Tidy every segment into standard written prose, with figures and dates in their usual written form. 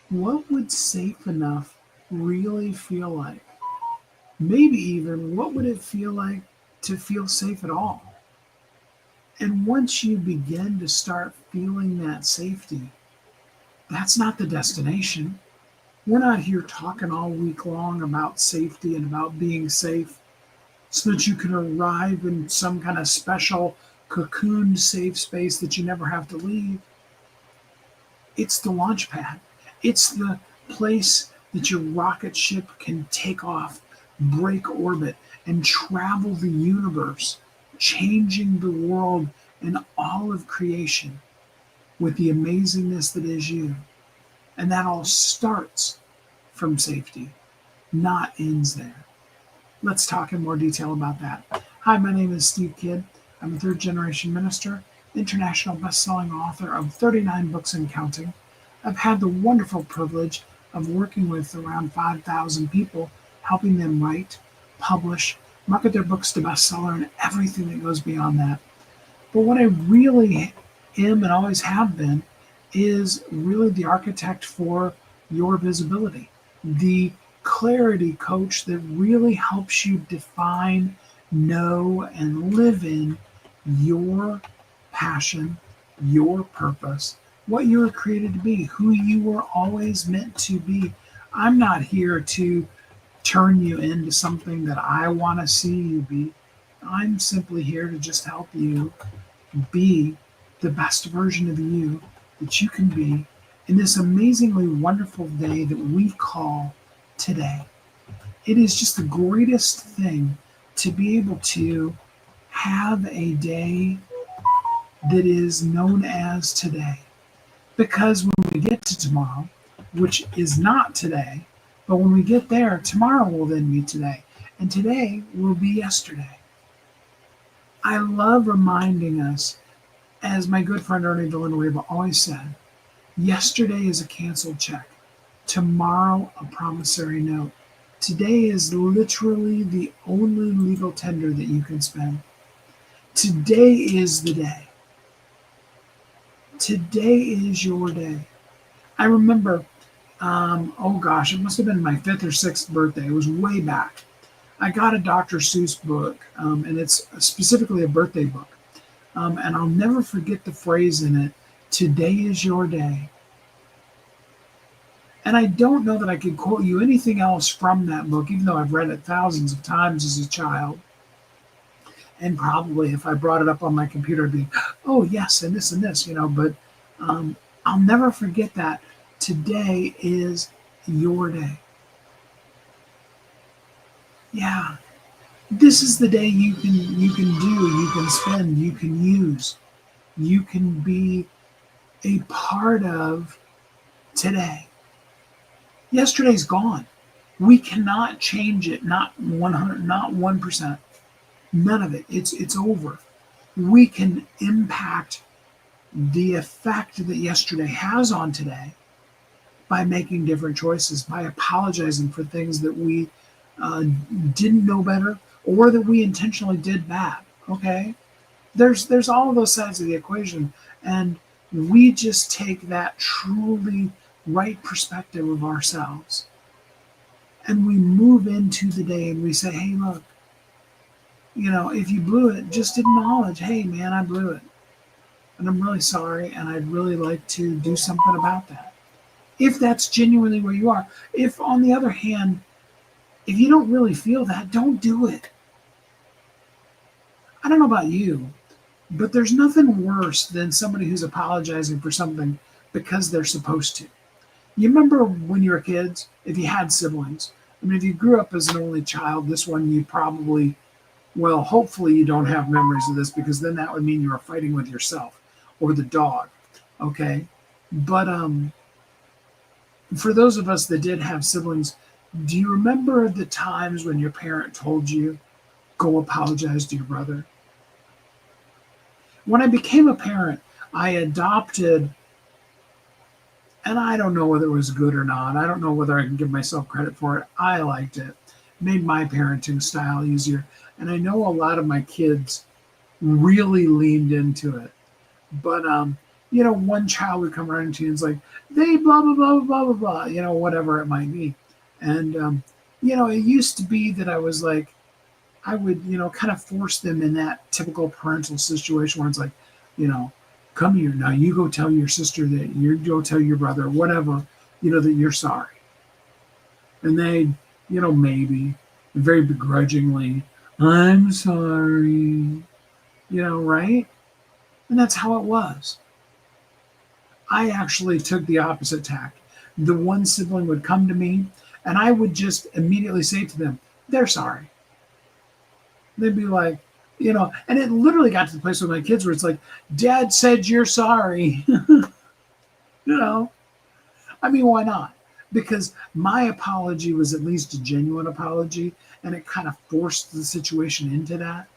What would safe enough really feel like? Maybe even what would it feel like to feel safe at all? And once you begin to start feeling that safety, that's not the destination. We're not here talking all week long about safety and about being safe so that you can arrive in some kind of special cocooned safe space that you never have to leave. It's the launch pad. It's the place that your rocket ship can take off, break orbit, and travel the universe, changing the world and all of creation with the amazingness that is you. And that all starts from safety, not ends there. Let's talk in more detail about that. Hi, my name is Steve Kidd. I'm a third generation minister, international best-selling author of 39 books and counting. I've had the wonderful privilege of working with around 5,000 people, helping them write, publish, market their books to bestseller, and everything that goes beyond that. But what I really am and always have been is really the architect for your visibility, the clarity coach that really helps you define, know, and live in your passion, your purpose, what you were created to be, who you were always meant to be. I'm not here to turn you into something that I want to see you be. I'm simply here to just help you be the best version of you that you can be in this amazingly wonderful day that we call today. It is just the greatest thing to be able to have a day that is known as today. Because when we get to tomorrow, which is not today, but when we get there, tomorrow will then be today, and today will be yesterday. I love reminding us, as my good friend Ernie Villanueva always said, yesterday is a canceled check, tomorrow a promissory note. Today is literally the only legal tender that you can spend. Today is the day. Today is your day. I remember, oh gosh, it must have been my fifth or sixth birthday. It was way back. I got a Dr. Seuss book, and it's specifically a birthday book. And I'll never forget the phrase in it, today is your day. And I don't know that I could quote you anything else from that book, even though I've read it thousands of times as a child. And probably if I brought it up on my computer, I'd be, oh, yes, and this, but I'll never forget that. Today is your day. Yeah. This is the day you can spend, you can use, you can be a part of today. Yesterday's gone. We cannot change it, not 100, not 1%. None of it. It's over. We can impact the effect that yesterday has on today by making different choices, by apologizing for things that we didn't know better or that we intentionally did bad. Okay, there's all of those sides of the equation, and we just take that truly right perspective of ourselves, and we move into the day and we say, hey, look, if you blew it, just acknowledge, hey, man, I blew it. And I'm really sorry, and I'd really like to do something about that. If that's genuinely where you are. If, on the other hand, if you don't really feel that, don't do it. I don't know about you, but there's nothing worse than somebody who's apologizing for something because they're supposed to. You remember when you were kids, if you had siblings? I mean, if you grew up as an only child, this one you probably, well, hopefully you don't have memories of this because then that would mean you were fighting with yourself or the dog, okay? But for those of us that did have siblings, do you remember the times when your parent told you, go apologize to your brother? When I became a parent, I adopted, and I don't know whether it was good or not. I don't know whether I can give myself credit for it. I liked it. Made my parenting style easier. And I know a lot of my kids really leaned into it. But one child would come around to you and it's like, they blah, blah, blah, blah, blah, blah, whatever it might be. And, it used to be that I was like, I would, kind of force them in that typical parental situation where it's like, you know, come here now. You go tell your sister that you go tell your brother, whatever, that you're sorry. And they, maybe very begrudgingly, I'm sorry, right? And that's how it was. I actually took the opposite tack. The one sibling would come to me and I would just immediately say to them, they're sorry. They'd be like, and it literally got to the place with my kids where it's like, Dad said you're sorry. I mean, why not? Because my apology was at least a genuine apology, and it kind of forced the situation into that.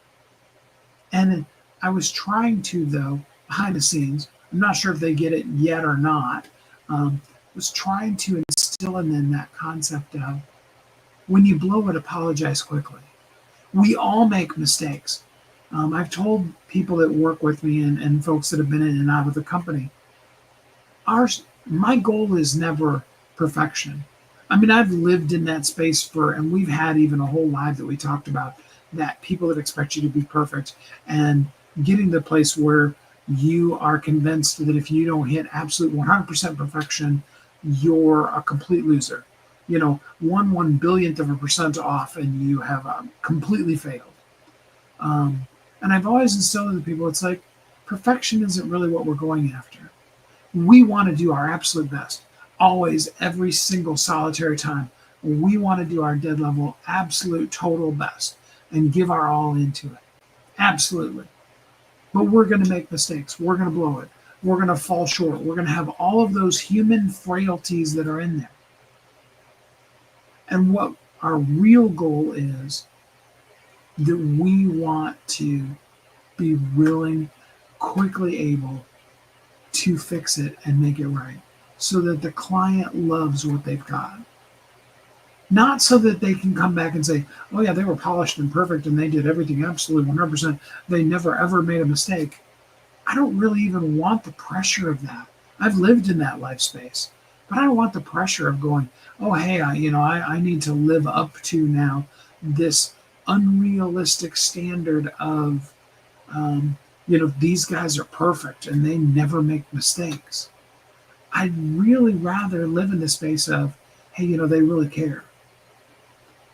And I was trying to, though, behind the scenes, I'm not sure if they get it yet or not, was trying to instill in them that concept of when you blow it, apologize quickly. We all make mistakes. I've told people that work with me and folks that have been in and out of the company, my goal is never perfection. I mean, I've lived in that space and we've had even a whole live that we talked about that people that expect you to be perfect and getting to the place where you are convinced that if you don't hit absolute 100% perfection, you're a complete loser. 1/1 billionth of a percent off and you have completely failed. And I've always instilled in people, it's like perfection isn't really what we're going after. We want to do our absolute best, always, every single solitary time. We want to do our dead level, absolute, total best and give our all into it. Absolutely. But we're going to make mistakes. We're going to blow it. We're going to fall short. We're going to have all of those human frailties that are in there. And what our real goal is that we want to be willing, quickly able to fix it and make it right so that the client loves what they've got. Not so that they can come back and say, oh yeah, they were polished and perfect and they did everything absolutely 100%. They never ever made a mistake. I don't really even want the pressure of that. I've lived in that life space, but I don't want the pressure of going, oh, hey, I need to live up to now this unrealistic standard of, these guys are perfect and they never make mistakes. I'd really rather live in the space of, hey, they really care.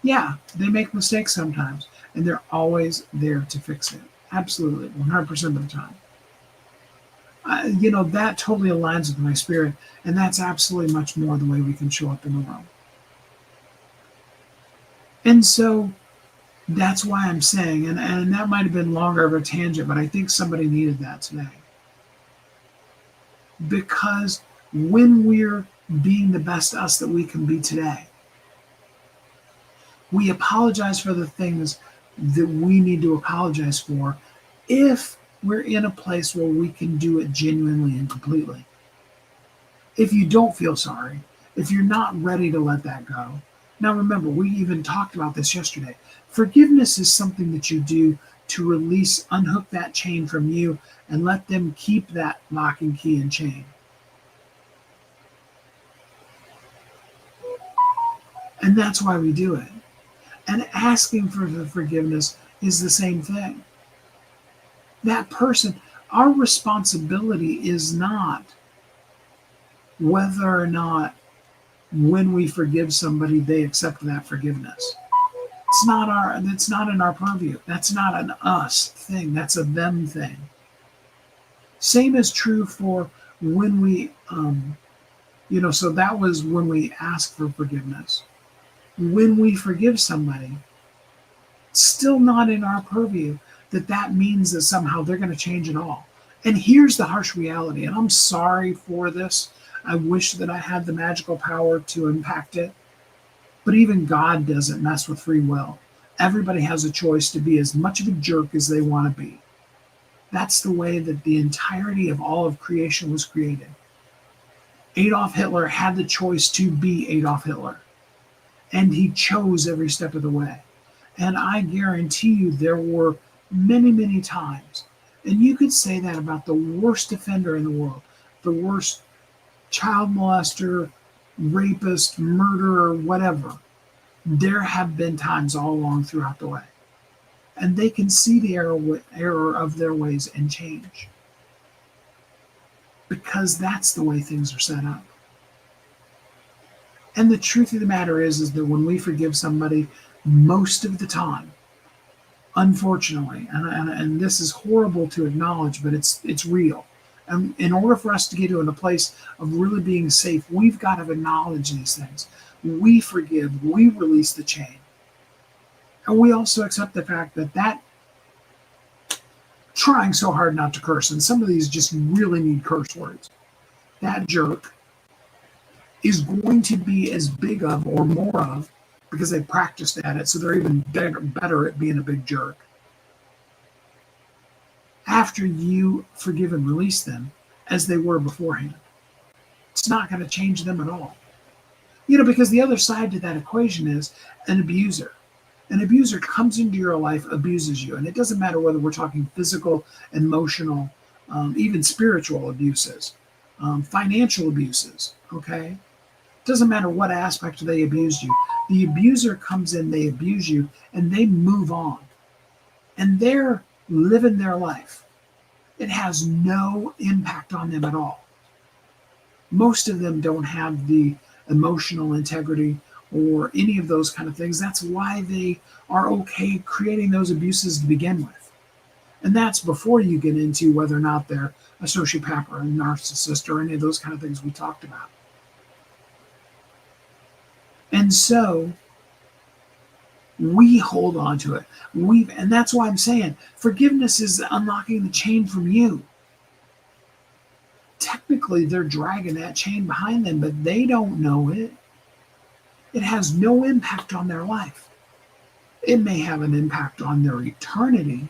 Yeah, they make mistakes sometimes, and they're always there to fix it. Absolutely, 100% of the time. That totally aligns with my spirit, and that's absolutely much more the way we can show up in the world. And so that's why I'm saying, and that might have been longer of a tangent, but I think somebody needed that today. Because when we're being the best us that we can be today, we apologize for the things that we need to apologize for if we're in a place where we can do it genuinely and completely. If you don't feel sorry, if you're not ready to let that go. Now remember, we even talked about this yesterday. Forgiveness is something that you do to release, unhook that chain from you and let them keep that lock and key and chain. And that's why we do it. And asking for the forgiveness is the same thing. That person, our responsibility is not whether or not when we forgive somebody, they accept that forgiveness. It's not in our purview. That's not an us thing. That's a them thing. Same is true for when we, so that was when we ask for forgiveness. When we forgive somebody, it's still not in our purview that means that somehow they're going to change it all. And here's the harsh reality, and I'm sorry for this. I wish that I had the magical power to impact it. But even God doesn't mess with free will. Everybody has a choice to be as much of a jerk as they want to be. That's the way that the entirety of all of creation was created. Adolf Hitler had the choice to be Adolf Hitler. And he chose every step of the way. And I guarantee you there were many, many times And you could say that about the worst offender in the world, the worst child molester, rapist, murderer, whatever. There have been times all along throughout the way. And they can see the error of their ways and change. Because that's the way things are set up. And the truth of the matter is that when we forgive somebody, most of the time, unfortunately, and this is horrible to acknowledge, but it's real. And in order for us to get to a place of really being safe, we've got to acknowledge these things. We forgive, we release the chain. And we also accept the fact that trying so hard not to curse, and some of these just really need curse words, that jerk is going to be as big of or more of, because they practiced at it, so they're even better at being a big jerk, after you forgive and release them as they were beforehand. It's not going to change them at all. Because the other side to that equation is an abuser. An abuser comes into your life, abuses you, and it doesn't matter whether we're talking physical, emotional, even spiritual abuses, financial abuses, okay? Doesn't matter what aspect they abused you. The abuser comes in, they abuse you, and they move on. And they're living their life. It has no impact on them at all. Most of them don't have the emotional integrity or any of those kind of things. That's why they are okay creating those abuses to begin with. And that's before you get into whether or not they're a sociopath or a narcissist or any of those kind of things we talked about. And so we hold on to it. And that's why I'm saying forgiveness is unlocking the chain from you. Technically, they're dragging that chain behind them, but they don't know it. It has no impact on their life. It may have an impact on their eternity,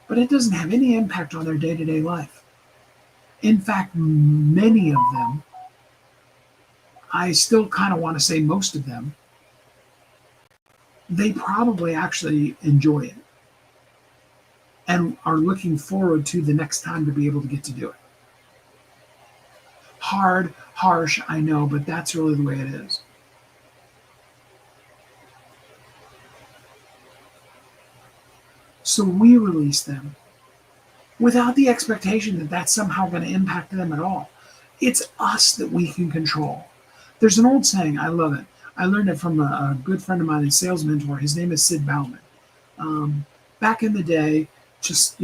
but it doesn't have any impact on their day-to-day life. In fact, many of them, I still kind of want to say most of them, they probably actually enjoy it and are looking forward to the next time to be able to get to do it. Hard, harsh, I know, but that's really the way it is. So we release them without the expectation that that's somehow going to impact them at all. It's us that we can control. There's an old saying, I love it. I learned it from a good friend of mine and sales mentor. His name is Sid Bauman. Back in the day, just,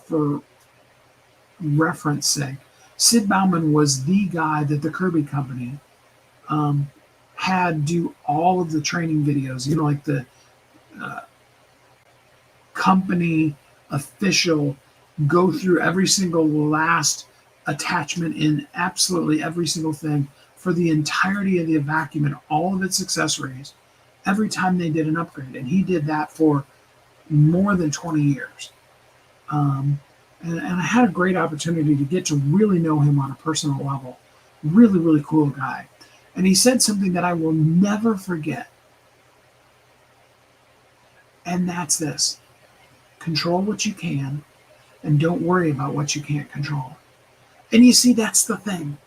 for reference sake, Sid Bauman was the guy that the Kirby Company had do all of the training videos, like the company official go through every single last attachment in absolutely every single thing for the entirety of the vacuum and all of its accessories every time they did an upgrade. And he did that for more than 20 years. And I had a great opportunity to get to really know him on a personal level. Really, really cool guy. And he said something that I will never forget. And that's this: control what you can and don't worry about what you can't control. And you see, that's the thing.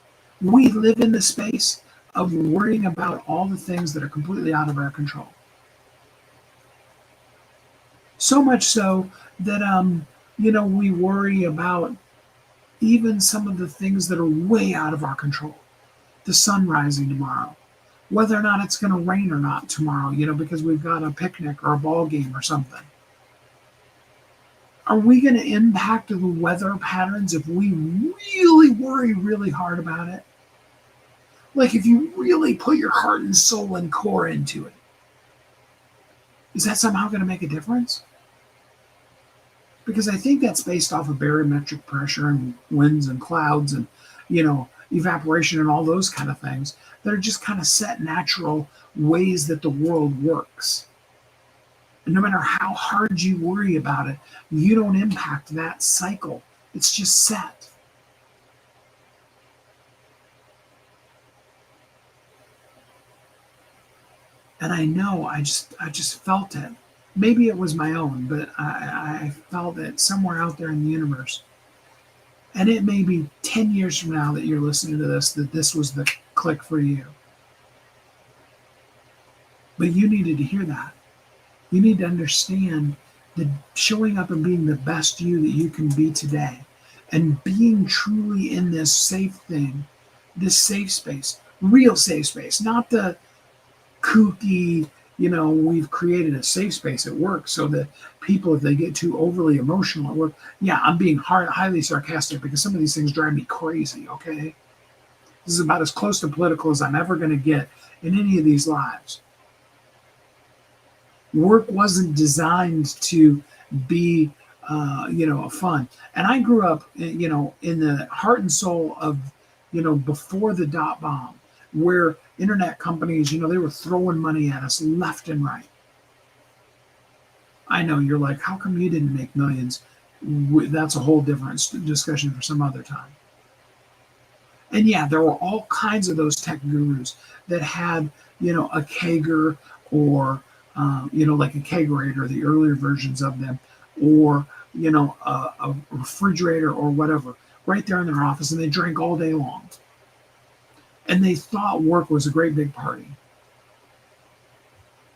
We live in the space of worrying about all the things that are completely out of our control. So much so that, we worry about even some of the things that are way out of our control. The sun rising tomorrow, whether or not it's going to rain or not tomorrow, because we've got a picnic or a ball game or something. Are we going to impact the weather patterns if we really worry really hard about it? Like if you really put your heart and soul and core into it, is that somehow going to make a difference? Because I think that's based off of barometric pressure and winds and clouds and, evaporation and all those kind of things that are just kind of set natural ways that the world works. And no matter how hard you worry about it, you don't impact that cycle. It's just set. And I know I just felt it. Maybe it was my own, but I felt it somewhere out there in the universe And it may be 10 years from now that you're listening to this, that this was the click for you. But you needed to hear that. You need to understand that showing up and being the best you that you can be today, and being truly in this safe thing, this safe space, real safe space, not the kooky, we've created a safe space at work so that people, if they get too overly emotional at work, yeah, I'm being highly sarcastic because some of these things drive me crazy, okay? This is about as close to political as I'm ever going to get in any of these lives. Work wasn't designed to be, fun. And I grew up, in the heart and soul of, before the dot bomb, where internet companies, they were throwing money at us left and right. I know you're like, how come you didn't make millions? That's a whole different discussion for some other time. And yeah, there were all kinds of those tech gurus that had, a Kager or, like a Kegerator, the earlier versions of them, or, a refrigerator or whatever, right there in their office, and they drank all day long. And they thought work was a great big party.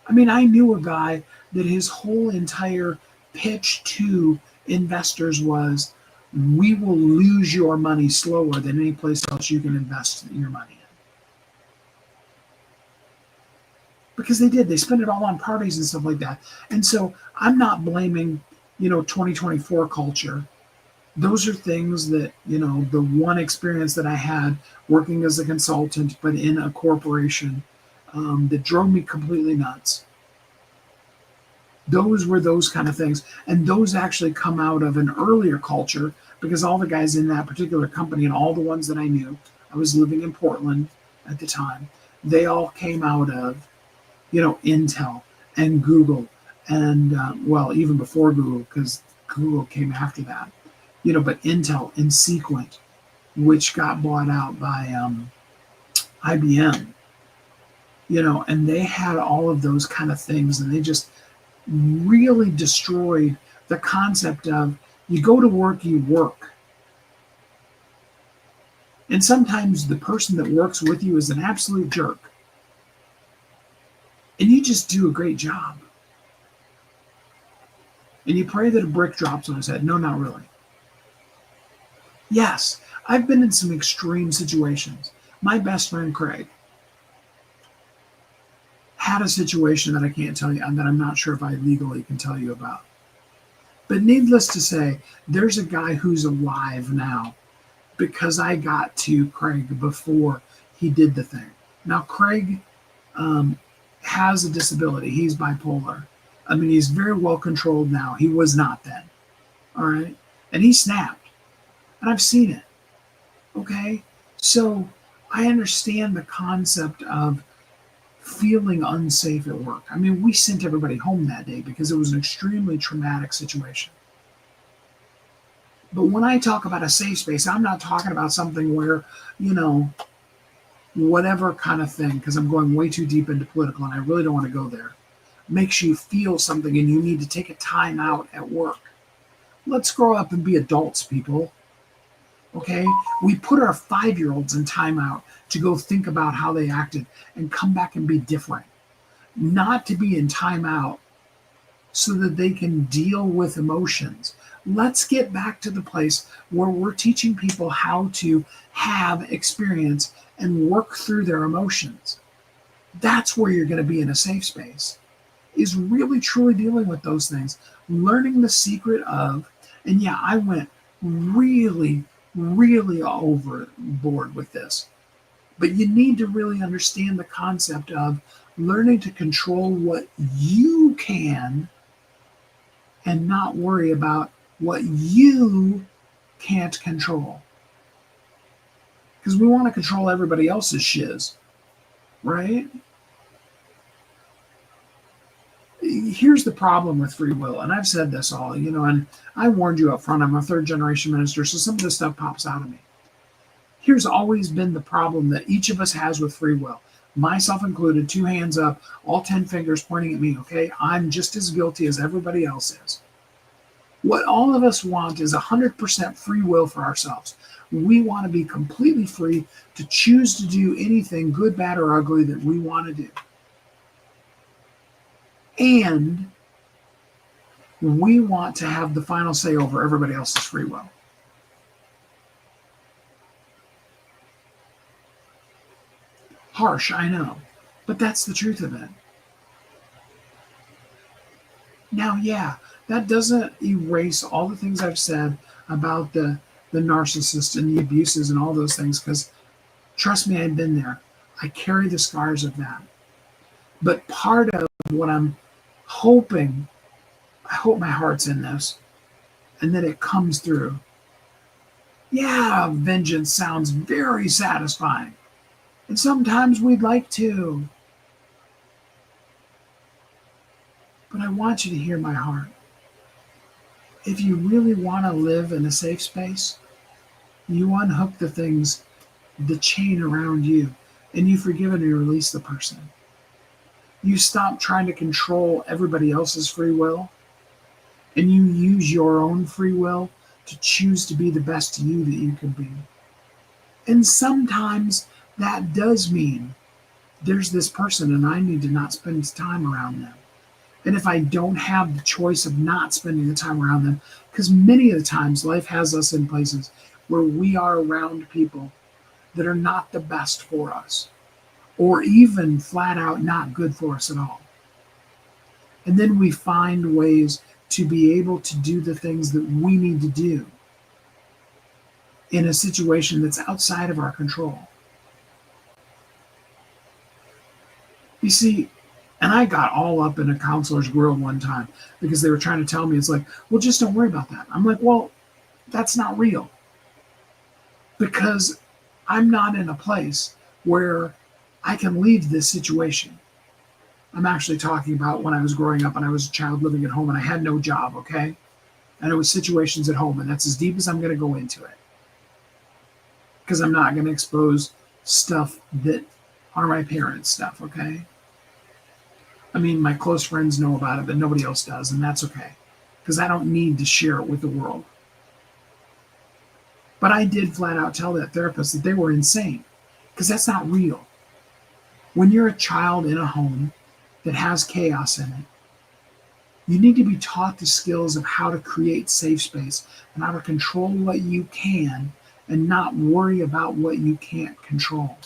I mean, I knew a guy that his whole entire pitch to investors was, we will lose your money slower than any place else you can invest your money in. Because they did. They spent it all on parties and stuff like that. And so I'm not blaming, 2024 culture. Those are things that, the one experience that I had working as a consultant, but in a corporation, that drove me completely nuts. Those were those kind of things. And those actually come out of an earlier culture, because all the guys in that particular company and all the ones that I knew, I was living in Portland at the time, they all came out of, Intel and Google and, even before Google, because Google came after that, but Intel and Sequent, which got bought out by IBM, and they had all of those kind of things, and they just really destroyed the concept of you go to work, you work. And sometimes the person that works with you is an absolute jerk. And you just do a great job. And you pray that a brick drops on his head. No, not really. Yes, I've been in some extreme situations. My best friend, Craig, had a situation that I can't tell you, and that I'm not sure if I legally can tell you about. But needless to say, there's a guy who's alive now because I got to Craig before he did the thing. Now, Craig has a disability. He's bipolar. I mean, he's very well controlled now. He was not then. All right? And he snapped. And I've seen it. Okay? So I understand the concept of feeling unsafe at work. I mean, we sent everybody home that day because it was an extremely traumatic situation. But when I talk about a safe space, I'm not talking about something where, whatever kind of thing, because I'm going way too deep into political and I really don't want to go there, makes you feel something and you need to take a time out at work. Let's grow up and be adults, people. Okay? We put our 5-year-olds in timeout to go think about how they acted and come back and be different. Not to be in timeout so that they can deal with emotions. Let's get back to the place where we're teaching people how to have experience and work through their emotions. That's where you're going to be in a safe space, is really truly dealing with those things, learning the secret of, and yeah, I went really, really overboard with this. But you need to really understand the concept of learning to control what you can and not worry about what you can't control. Because we want to control everybody else's shiz, right? Here's the problem with free will, and I've said this all, and I warned you up front, I'm a third-generation minister, so some of this stuff pops out of me. Here's always been the problem that each of us has with free will, myself included, 2 hands up, all 10 fingers pointing at me, okay? I'm just as guilty as everybody else is. What all of us want is 100% free will for ourselves. We want to be completely free to choose to do anything, good, bad, or ugly, that we want to do. And we want to have the final say over everybody else's free will. Harsh, I know, but that's the truth of it. Now, yeah, that doesn't erase all the things I've said about the narcissist and the abuses and all those things, because trust me, I've been there. I carry the scars of that. But part of what I'm hoping, I hope my heart's in this, and that it comes through. Yeah, vengeance sounds very satisfying. And sometimes we'd like to. But I want you to hear my heart. If you really want to live in a safe space, you unhook the things, the chain around you, and you forgive and you release the person. You stop trying to control everybody else's free will, and you use your own free will to choose to be the best you that you can be. And sometimes that does mean there's this person and I need to not spend time around them. And if I don't have the choice of not spending the time around them, because many of the times life has us in places where we are around people that are not the best for us, or even flat out not good for us at all. And then we find ways to be able to do the things that we need to do in a situation that's outside of our control. You see, and I got all up in a counselor's grill one time because they were trying to tell me, it's like, well, just don't worry about that. I'm like, well, that's not real. Because I'm not in a place where I can leave this situation. I'm actually talking about when I was growing up and I was a child living at home and I had no job, okay? And it was situations at home, and that's as deep as I'm going to go into it. Because I'm not going to expose stuff that are my parents' stuff, okay? I mean, my close friends know about it, but nobody else does, and that's okay, because I don't need to share it with the world. But I did flat out tell that therapist that they were insane, because that's not real. When you're a child in a home that has chaos in it, you need to be taught the skills of how to create safe space and how to control what you can and not worry about what you can't control.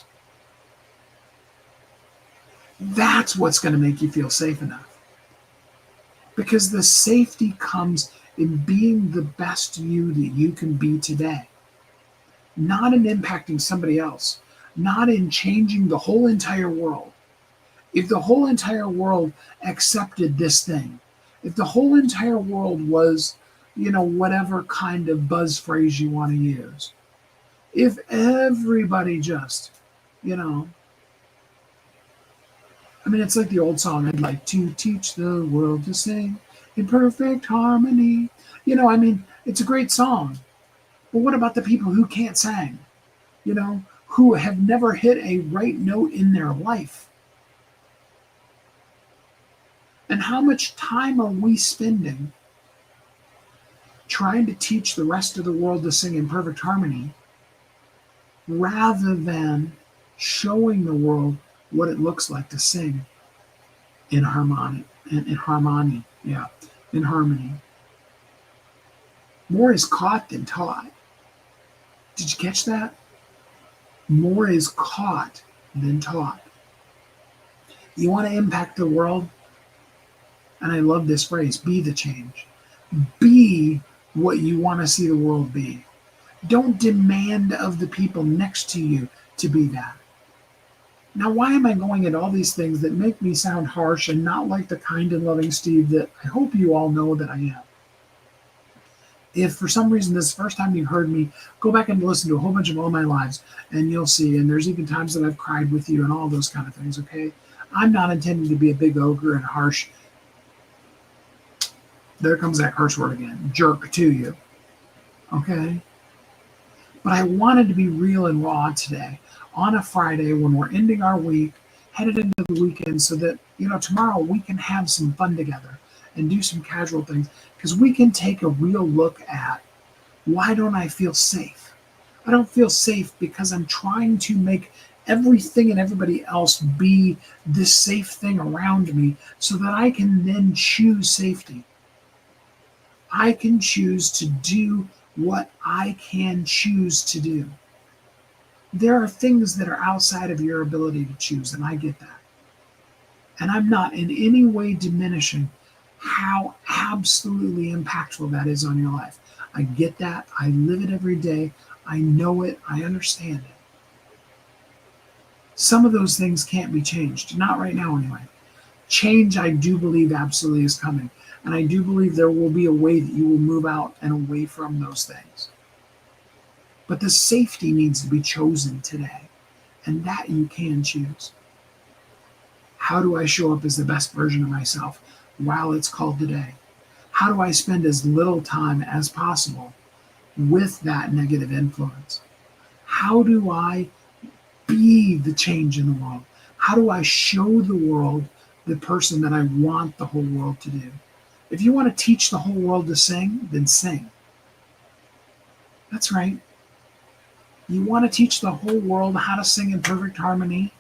That's what's going to make you feel safe enough. Because the safety comes in being the best you that you can be today. Not in impacting somebody else. Not in changing the whole entire world. If the whole entire world accepted this thing, if the whole entire world was, whatever kind of buzz phrase you want to use, if everybody just, it's like the old song, I'd like to teach the world to sing in perfect harmony. It's a great song. But what about the people who can't sing? Who have never hit a right note in their life? And how much time are we spending trying to teach the rest of the world to sing in perfect harmony rather than showing the world what it looks like to sing in harmony, in harmony. More is caught than taught. Did you catch that? More is caught than taught. You want to impact the world? And I love this phrase, be the change. Be what you want to see the world be. Don't demand of the people next to you to be that. Now, why am I going into all these things that make me sound harsh and not like the kind and loving Steve that I hope you all know that I am? If for some reason this is the first time you heard me, go back and listen to a whole bunch of all my lives, and you'll see. And there's even times that I've cried with you and all those kind of things, okay? I'm not intending to be a big ogre and harsh. There comes that curse word again, jerk to you, okay? But I wanted to be real and raw today on a Friday when we're ending our week, headed into the weekend, so that, tomorrow we can have some fun together and do some casual things, because we can take a real look at, why don't I feel safe? I don't feel safe because I'm trying to make everything and everybody else be this safe thing around me so that I can then choose safety. I can choose to do what I can choose to do. There are things that are outside of your ability to choose, and I get that. And I'm not in any way diminishing how absolutely impactful that is on your life. I get that. I live it every day. I know it. I understand it. Some of those things can't be changed. Not right now, anyway. Change, I do believe, absolutely is coming. And I do believe there will be a way that you will move out and away from those things. But the safety needs to be chosen today. And that you can choose. How do I show up as the best version of myself while it's called today? How do I spend as little time as possible with that negative influence? How do I be the change in the world? How do I show the world the person that I want the whole world to do? If you want to teach the whole world to sing, then sing. That's right. You want to teach the whole world how to sing in perfect harmony?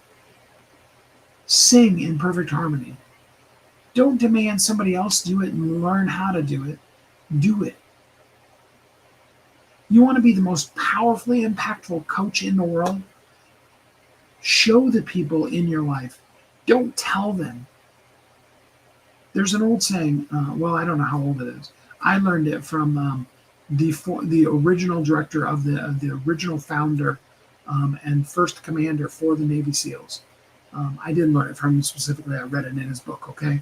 Sing in perfect harmony. Don't demand somebody else do it and learn how to do it. Do it. You want to be the most powerfully impactful coach in the world? Show the people in your life. Don't tell them. There's an old saying, well, I don't know how old it is. I learned it from the original director of the original founder and first commander for the Navy SEALs. I didn't learn it from him specifically. I read it in his book, okay?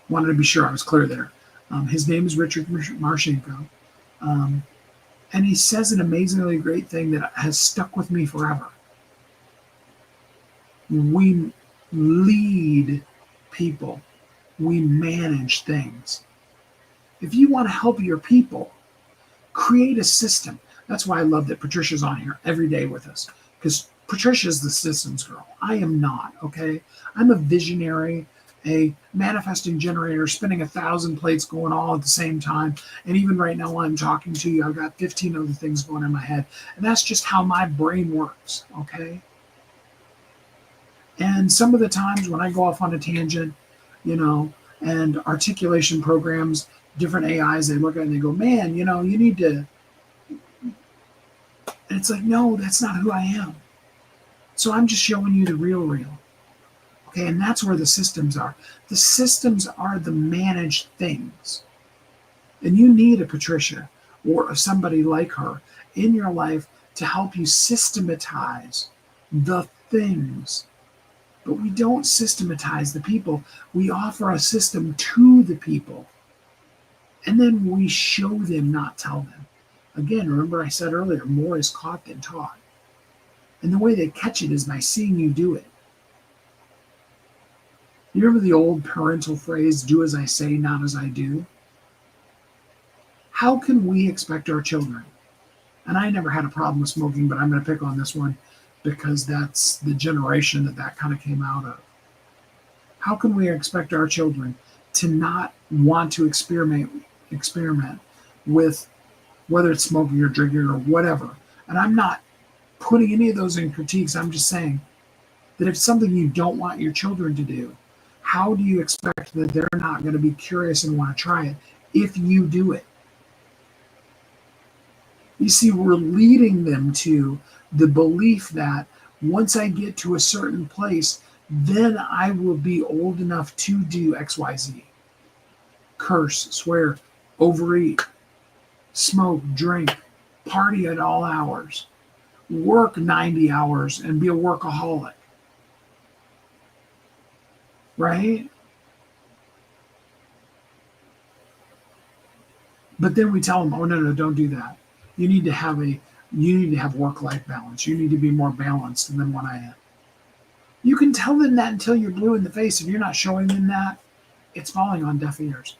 Wanted to be sure I was clear there. His name is Richard Marchenko. And he says an amazingly great thing that has stuck with me forever. We lead people. We manage things. If you want to help your people, create a system. That's why I love that Patricia's on here every day with us, because Patricia's the systems girl. I am not, okay? I'm a visionary, a manifesting generator, spinning 1,000 plates going all at the same time. And even right now while I'm talking to you, I've got 15 other things going in my head. And that's just how my brain works, okay? And some of the times when I go off on a tangent, and articulation programs, different AIs, they look at it and they go, man, you need to. And it's like, no, that's not who I am. So I'm just showing you the real. Okay, and that's where the systems are. The systems are the managed things. And you need a Patricia or somebody like her in your life to help you systematize the things. But we don't systematize the people. We offer a system to the people. And then we show them, not tell them. Again, remember I said earlier, more is caught than taught. And the way they catch it is by seeing you do it. You remember the old parental phrase, do as I say, not as I do? How can we expect our children? And I never had a problem with smoking, but I'm going to pick on this one because that's the generation that kind of came out of. How can we expect our children to not want to experiment with whether it's smoking or drinking or whatever? And I'm not putting any of those in critiques. I'm just saying that if it's something you don't want your children to do, how do you expect that they're not going to be curious and want to try it if you do it? You see, we're leading them to the belief that once I get to a certain place, then I will be old enough to do XYZ. Curse, swear, overeat, smoke, drink, party at all hours, work 90 hours and be a workaholic. Right? But then we tell them, oh, no, don't do that. You need to have work-life balance. You need to be more balanced than what I am. You can tell them that until you're blue in the face. If you're not showing them that, it's falling on deaf ears.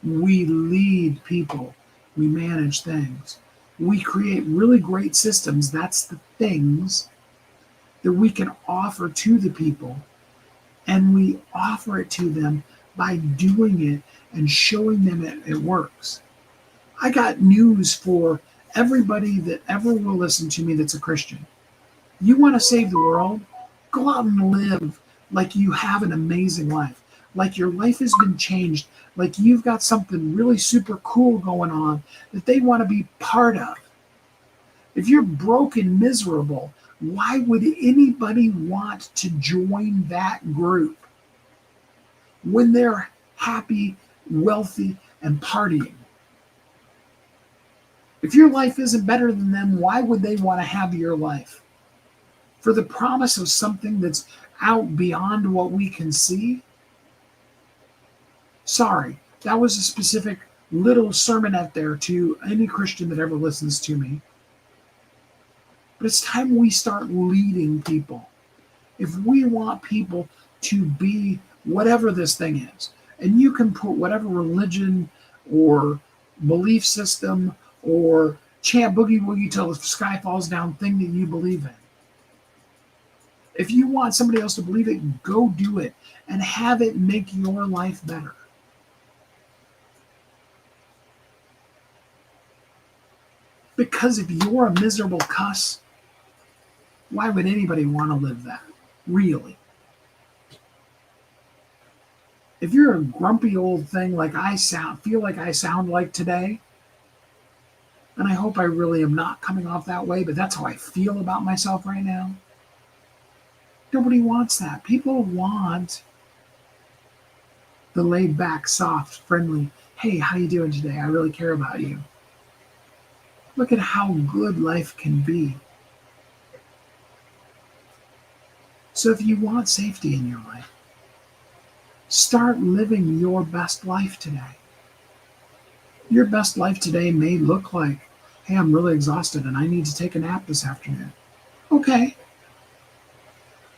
We lead people. We manage things. We create really great systems. That's the things that we can offer to the people. And we offer it to them by doing it and showing them it works. I got news for everybody that ever will listen to me that's a Christian. You want to save the world? Go out and live like you have an amazing life, like your life has been changed, like you've got something really super cool going on that they want to be part of. If you're broke and miserable, why would anybody want to join that group when they're happy, wealthy, and partying? If your life isn't better than them, why would they want to have your life? For the promise of something that's out beyond what we can see? Sorry, that was a specific little sermonette there to any Christian that ever listens to me. But it's time we start leading people. If we want people to be whatever this thing is, and you can put whatever religion or belief system or chant boogie woogie till the sky falls down thing that you believe in. If you want somebody else to believe it, go do it and have it make your life better. Because if you're a miserable cuss, why would anybody want to live that? Really? If you're a grumpy old thing like feel like I sound like today, and I hope I really am not coming off that way, but that's how I feel about myself right now. Nobody wants that. People want the laid back, soft, friendly, hey, how you doing today? I really care about you. Look at how good life can be. So if you want safety in your life, start living your best life today. Your best life today may look like, hey, I'm really exhausted and I need to take a nap this afternoon. Okay.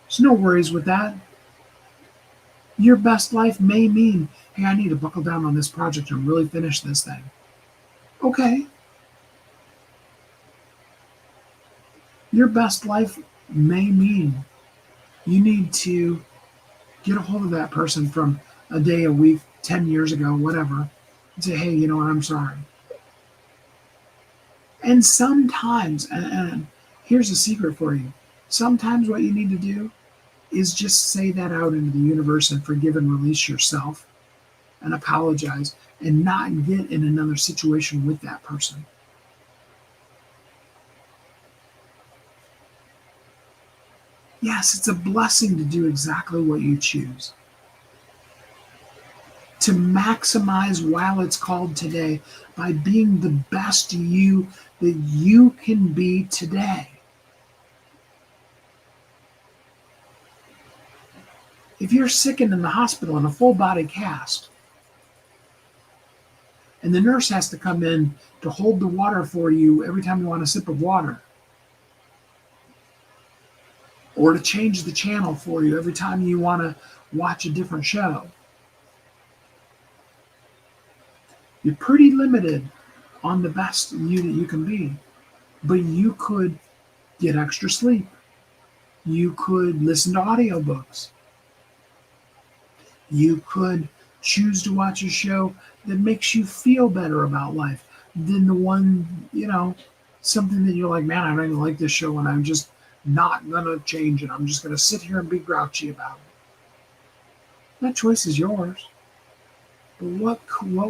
There's no worries with that. Your best life may mean, hey, I need to buckle down on this project and really finish this thing. Okay. Your best life may mean you need to get a hold of that person from a day, a week, 10 years ago, whatever, and say, hey, you know what, I'm sorry. And sometimes, and here's a secret for you, sometimes what you need to do is just say that out into the universe and forgive and release yourself and apologize and not get in another situation with that person. Yes, it's a blessing to do exactly what you choose. To maximize while it's called today by being the best you that you can be today. If you're sickened in the hospital in a full body cast, and the nurse has to come in to hold the water for you every time you want a sip of water, or to change the channel for you every time you want to watch a different show, you're pretty limited on the best you that you can be. But you could get extra sleep. You could listen to audiobooks. You could choose to watch a show that makes you feel better about life than the one, something that you're like, man, I don't even like this show and I'm just not going to change it. I'm just going to sit here and be grouchy about it. That choice is yours. But what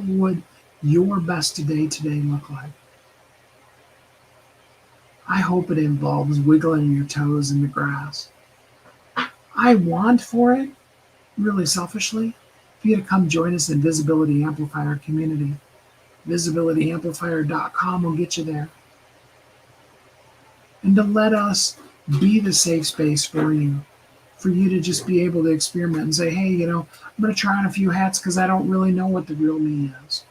would your best today look like? I hope it involves wiggling your toes in the grass. I want for it, really selfishly, for you to come join us in Visibility Amplifier community. Visibilityamplifier.com will get you there. And to let us be the safe space for you to just be able to experiment and say, hey, I'm going to try on a few hats because I don't really know what the real me is.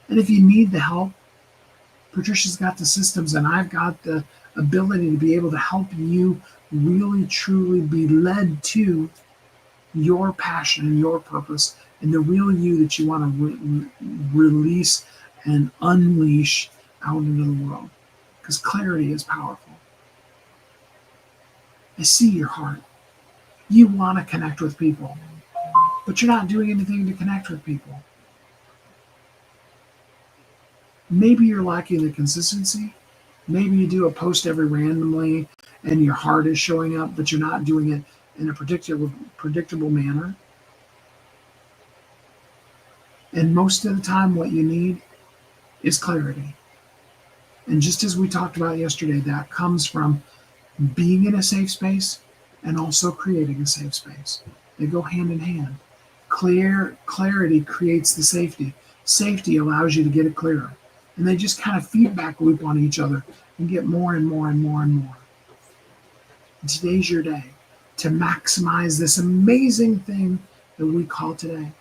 And if you need the help, Patricia's got the systems and I've got the ability to be able to help you really, truly be led to your passion and your purpose and the real you that you want to release and unleash out into the world. Because clarity is powerful. I see your heart. You want to connect with people. but you're not doing anything to connect with people. Maybe you're lacking the consistency. Maybe you do a post every randomly and your heart is showing up, but you're not doing it in a predictable manner. And most of the time, what you need is clarity. And just as we talked about yesterday, that comes from being in a safe space and also creating a safe space. They go hand in hand. Clarity creates the safety. Safety allows you to get it clearer. And they just kind of feedback loop on each other and get more and more and more and more. Today's your day to maximize this amazing thing that we call today.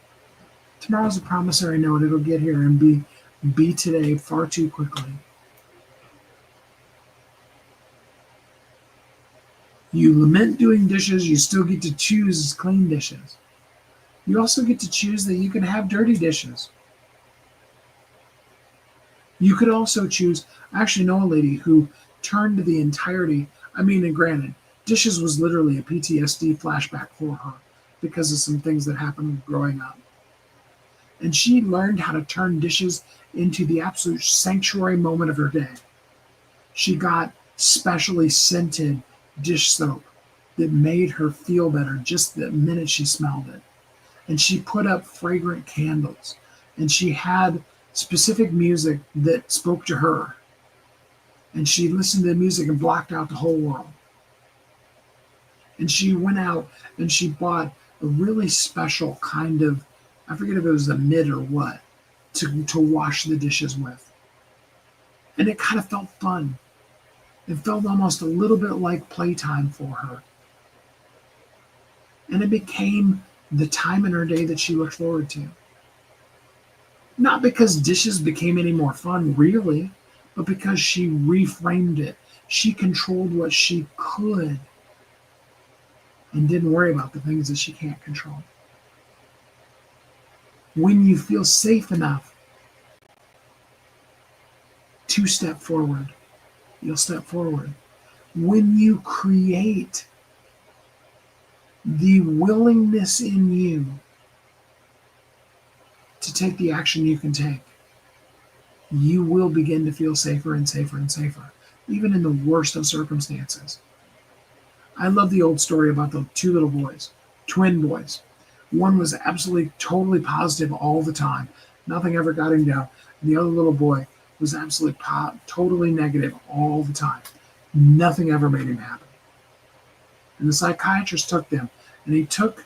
Tomorrow's a promissory note. It'll get here and be today far too quickly. You lament doing dishes, you still get to choose clean dishes. You also get to choose that you can have dirty dishes. You could also choose, I actually know a lady who turned the entirety, and granted, dishes was literally a PTSD flashback for her because of some things that happened growing up. And she learned how to turn dishes into the absolute sanctuary moment of her day. She got specially scented dish soap that made her feel better just the minute she smelled it. And she put up fragrant candles. And she had specific music that spoke to her. And she listened to the music and blocked out the whole world. And she went out and she bought a really special kind of, I forget if it was a mitt or what, to wash the dishes with. And it kind of felt fun. It felt almost a little bit like playtime for her. And it became the time in her day that she looked forward to. Not because dishes became any more fun, really, but because she reframed it. She controlled what she could and didn't worry about the things that she can't control. When you feel safe enough to step forward, you'll step forward. When you create the willingness in you to take the action you can take, you will begin to feel safer and safer and safer, even in the worst of circumstances. I love the old story about the two little boys, twin boys. One was absolutely, totally positive all the time. Nothing ever got him down. And the other little boy was absolutely totally negative all the time. Nothing ever made him happy. And the psychiatrist took them, and he took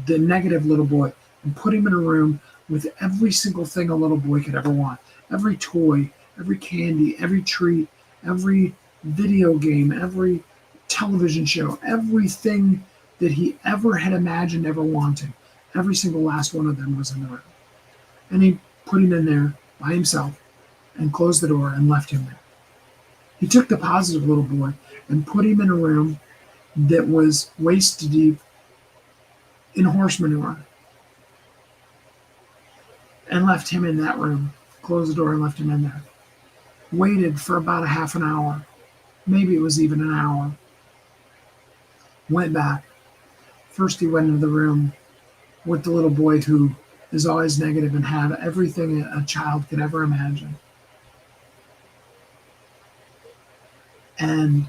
the negative little boy and put him in a room with every single thing a little boy could ever want. Every toy, every candy, every treat, every video game, every television show, everything that he ever had imagined ever wanting. Every single last one of them was in the room. And he put him in there by himself and closed the door and left him there. He took the positive little boy and put him in a room that was waist deep in horse manure and left him in that room, closed the door and left him in there. Waited for about a half an hour. Maybe it was even an hour. Went back. First he went into the room with the little boy who is always negative and had everything a child could ever imagine. And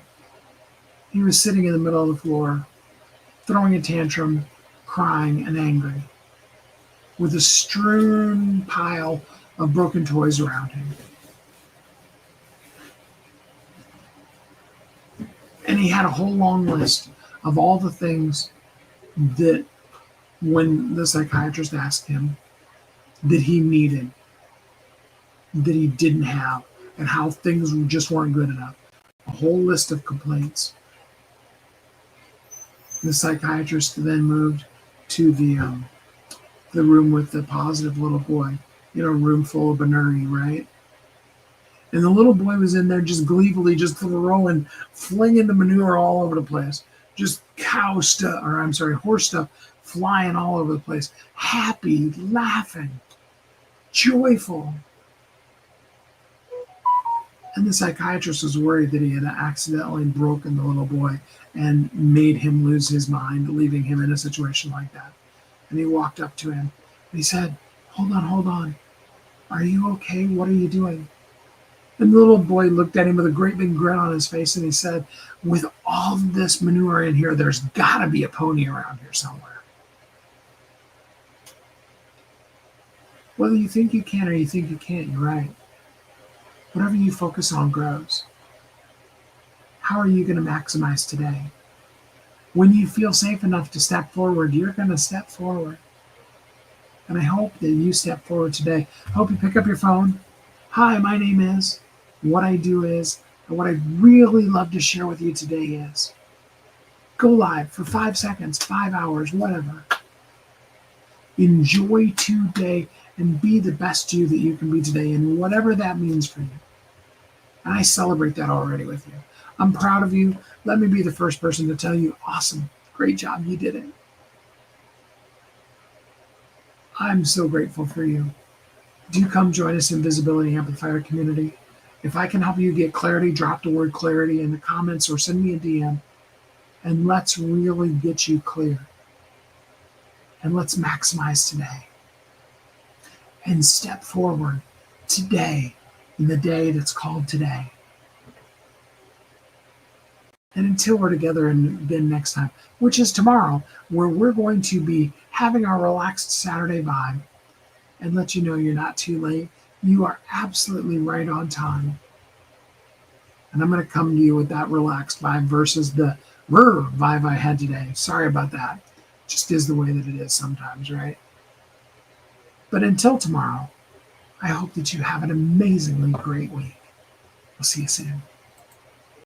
he was sitting in the middle of the floor, throwing a tantrum, crying and angry, with a strewn pile of broken toys around him. And he had a whole long list of all the things that, when the psychiatrist asked him, that he needed, that he didn't have, and how things just weren't good enough. A whole list of complaints. The psychiatrist then moved to the room with the positive little boy, a room full of Benuri, right? And the little boy was in there just gleefully, just flinging the manure all over the place. Just horse stuff flying all over the place. Happy, laughing, joyful. And the psychiatrist was worried that he had accidentally broken the little boy and made him lose his mind, leaving him in a situation like that. And he walked up to him and he said, hold on, hold on. Are you okay? What are you doing? And the little boy looked at him with a great big grin on his face and he said, with all this manure in here, there's got to be a pony around here somewhere. Whether you think you can or you think you can't, you're right. Whatever you focus on grows. How are you going to maximize today? When you feel safe enough to step forward, you're going to step forward. And I hope that you step forward today. I hope you pick up your phone. Hi, my name is, what I do is, and what I'd really love to share with you today is, go live for 5 seconds, 5 hours, whatever. Enjoy today and be the best you that you can be today, and whatever that means for you. And I celebrate that already with you. I'm proud of you. Let me be the first person to tell you, awesome, great job, you did it. I'm so grateful for you. Do come join us in Visibility Amplifier community. If I can help you get clarity, drop the word clarity in the comments or send me a DM, and let's really get you clear. And let's maximize today. And step forward today in the day that's called today. And until we're together again next time, which is tomorrow, where we're going to be having our relaxed Saturday vibe and let you know you're not too late. You are absolutely right on time. And I'm going to come to you with that relaxed vibe versus the vibe I had today. Sorry about that. Just is the way that it is sometimes, right? But until tomorrow, I hope that you have an amazingly great week. We'll see you soon.